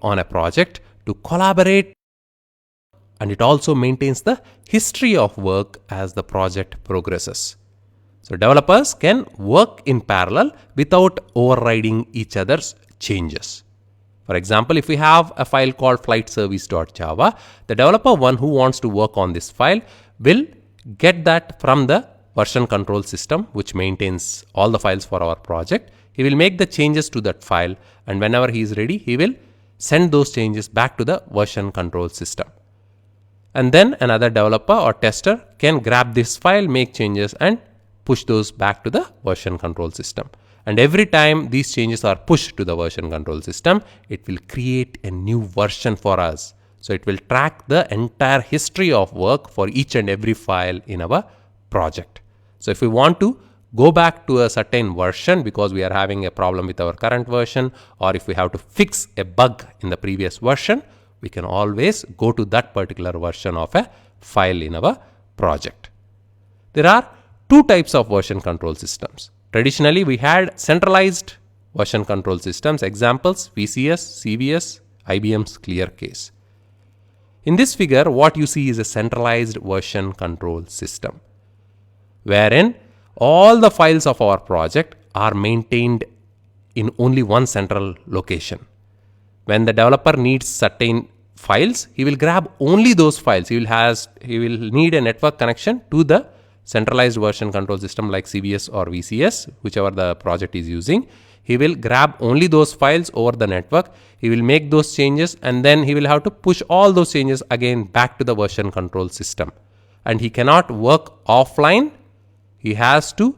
on a project to collaborate, and it also maintains the history of work as the project progresses. So developers can work in parallel without overriding each other's changes. For example, if we have a file called flightservice.java, the developer one who wants to work on this file will get that from the version control system, which maintains all the files for our project. He will make the changes to that file, and whenever he is ready, he will send those changes back to the version control system. And then another developer or tester can grab this file, make changes, and push those back to the version control system. And every time these changes are pushed to the version control system, it will create a new version for us. So it will track the entire history of work for each and every file in our project. So if we want to go back to a certain version because we are having a problem with our current version, or if we have to fix a bug in the previous version, we can always go to that particular version of a file in our project. There are two types of version control systems. Traditionally, we had centralized version control systems, examples VCS, CVS, IBM's ClearCase. In this figure, what you see is a centralized version control system, wherein all the files of our project are maintained in only one central location. When the developer needs certain files, he will grab only those files. He will need a network connection to the centralized version control system like CVS or VCS, whichever the project is using. He will grab only those files over the network. He will make those changes, and then he will have to push all those changes again back to the version control system. And he cannot work offline. He has to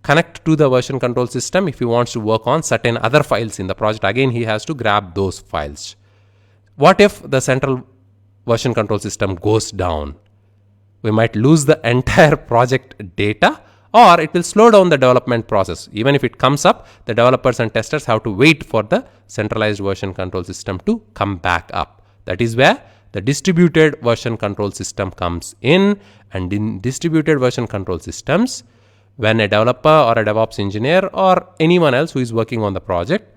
connect to the version control system if he wants to work on certain other files in the project. Again, he has to grab those files. What if the central version control system goes down? We might lose the entire project data, or it will slow down the development process. Even if it comes up, the developers and testers have to wait for the centralized version control system to come back up. That is where the distributed version control system comes in. And in distributed version control systems, when a developer or a DevOps engineer or anyone else who is working on the project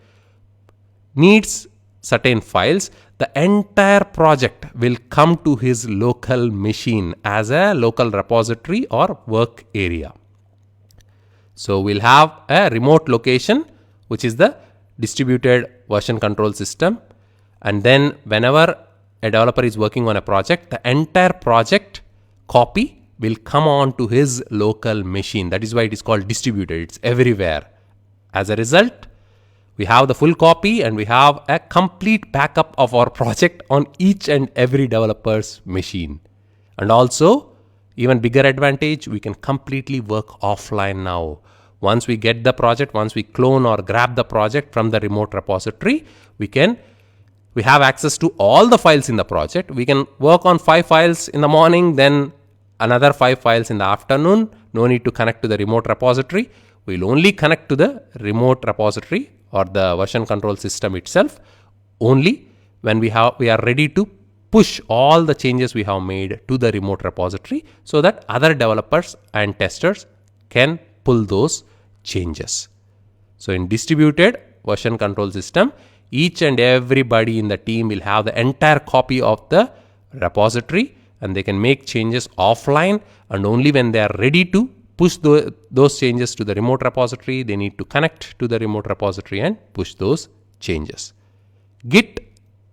needs certain files, the entire project will come to his local machine as a local repository or work area. So we'll have a remote location, which is the distributed version control system. And then whenever a developer is working on a project, the entire project copy will come on to his local machine. That is why it is called distributed. It's everywhere. As a result, we have the full copy and we have a complete backup of our project on each and every developer's machine. And also, even bigger advantage, we can completely work offline now. Once we get the project, once we clone or grab the project from the remote repository, we have access to all the files in the project. We can work on 5 files in the morning, then another 5 files in the afternoon. No need to connect to the remote repository. We'll only connect to the remote repository or the version control system itself only when we are ready to push all the changes we have made to the remote repository so that other developers and testers can pull those changes. So in distributed version control system, each and everybody in the team will have the entire copy of the repository, and they can make changes offline, and only when they are ready to push those changes to the remote repository, they need to connect to the remote repository and push those changes. Git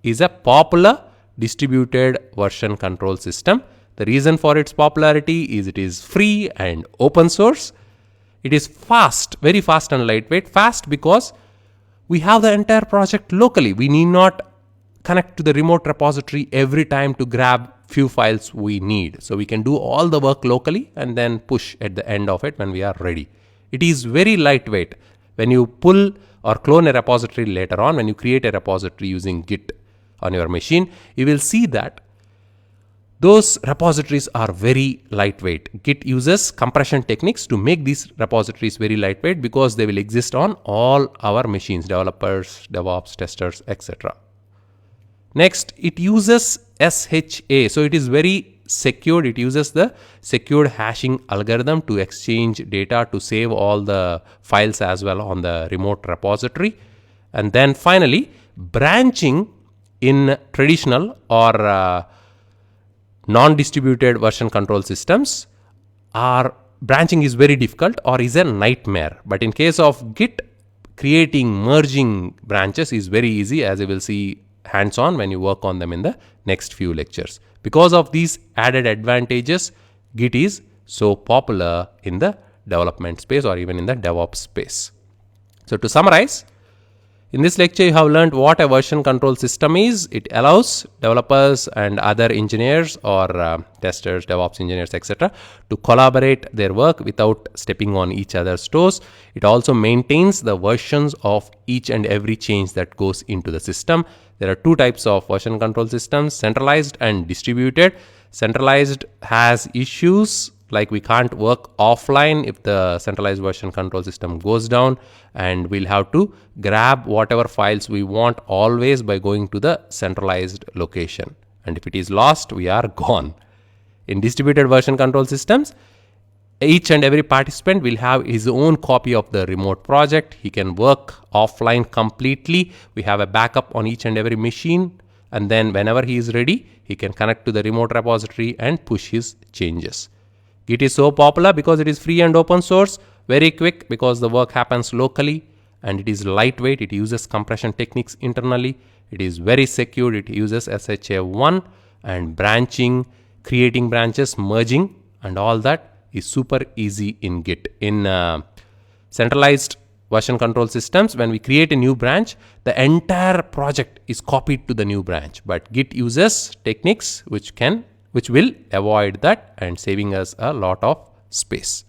is a popular distributed version control system. The reason for its popularity is it is free and open source. It is fast, very fast and lightweight. Fast because we have the entire project locally. We need not connect to the remote repository every time to grab few files we need. So we can do all the work locally and then push at the end of it when we are ready. It is very lightweight. When you pull or clone a repository later on, when you create a repository using Git on your machine, you will see that those repositories are very lightweight. Git uses compression techniques to make these repositories very lightweight because they will exist on all our machines, developers, DevOps, testers, etc. Next, it uses SHA. So it is very secured. It uses the secured hashing algorithm to exchange data, to save all the files as well on the remote repository. And then finally, branching in traditional or non-distributed version control systems, branching is very difficult or is a nightmare. But in case of Git, creating merging branches is very easy, as you will see hands-on when you work on them in the next few lectures. Because of these added advantages, Git is so popular in the development space or even in the DevOps space. So to summarize, in this lecture, you have learned what a version control system is. It allows developers and other engineers or testers, DevOps engineers, etc. to collaborate their work without stepping on each other's toes. It also maintains the versions of each and every change that goes into the system. There are two types of version control systems, centralized and distributed. Centralized has issues like we can't work offline if the centralized version control system goes down, and we'll have to grab whatever files we want always by going to the centralized location. And if it is lost, we are gone. In distributed version control systems, each and every participant will have his own copy of the remote project. He can work offline completely. We have a backup on each and every machine, and then whenever he is ready, he can connect to the remote repository and push his changes. Git is so popular because it is free and open source, very quick because the work happens locally, and it is lightweight. It uses compression techniques internally. It is very secure. It uses SHA-1, and branching, creating branches, merging, and all that is super easy in Git. In centralized version control systems, when we create a new branch, the entire project is copied to the new branch. But Git uses techniques which will avoid that and saving us a lot of space.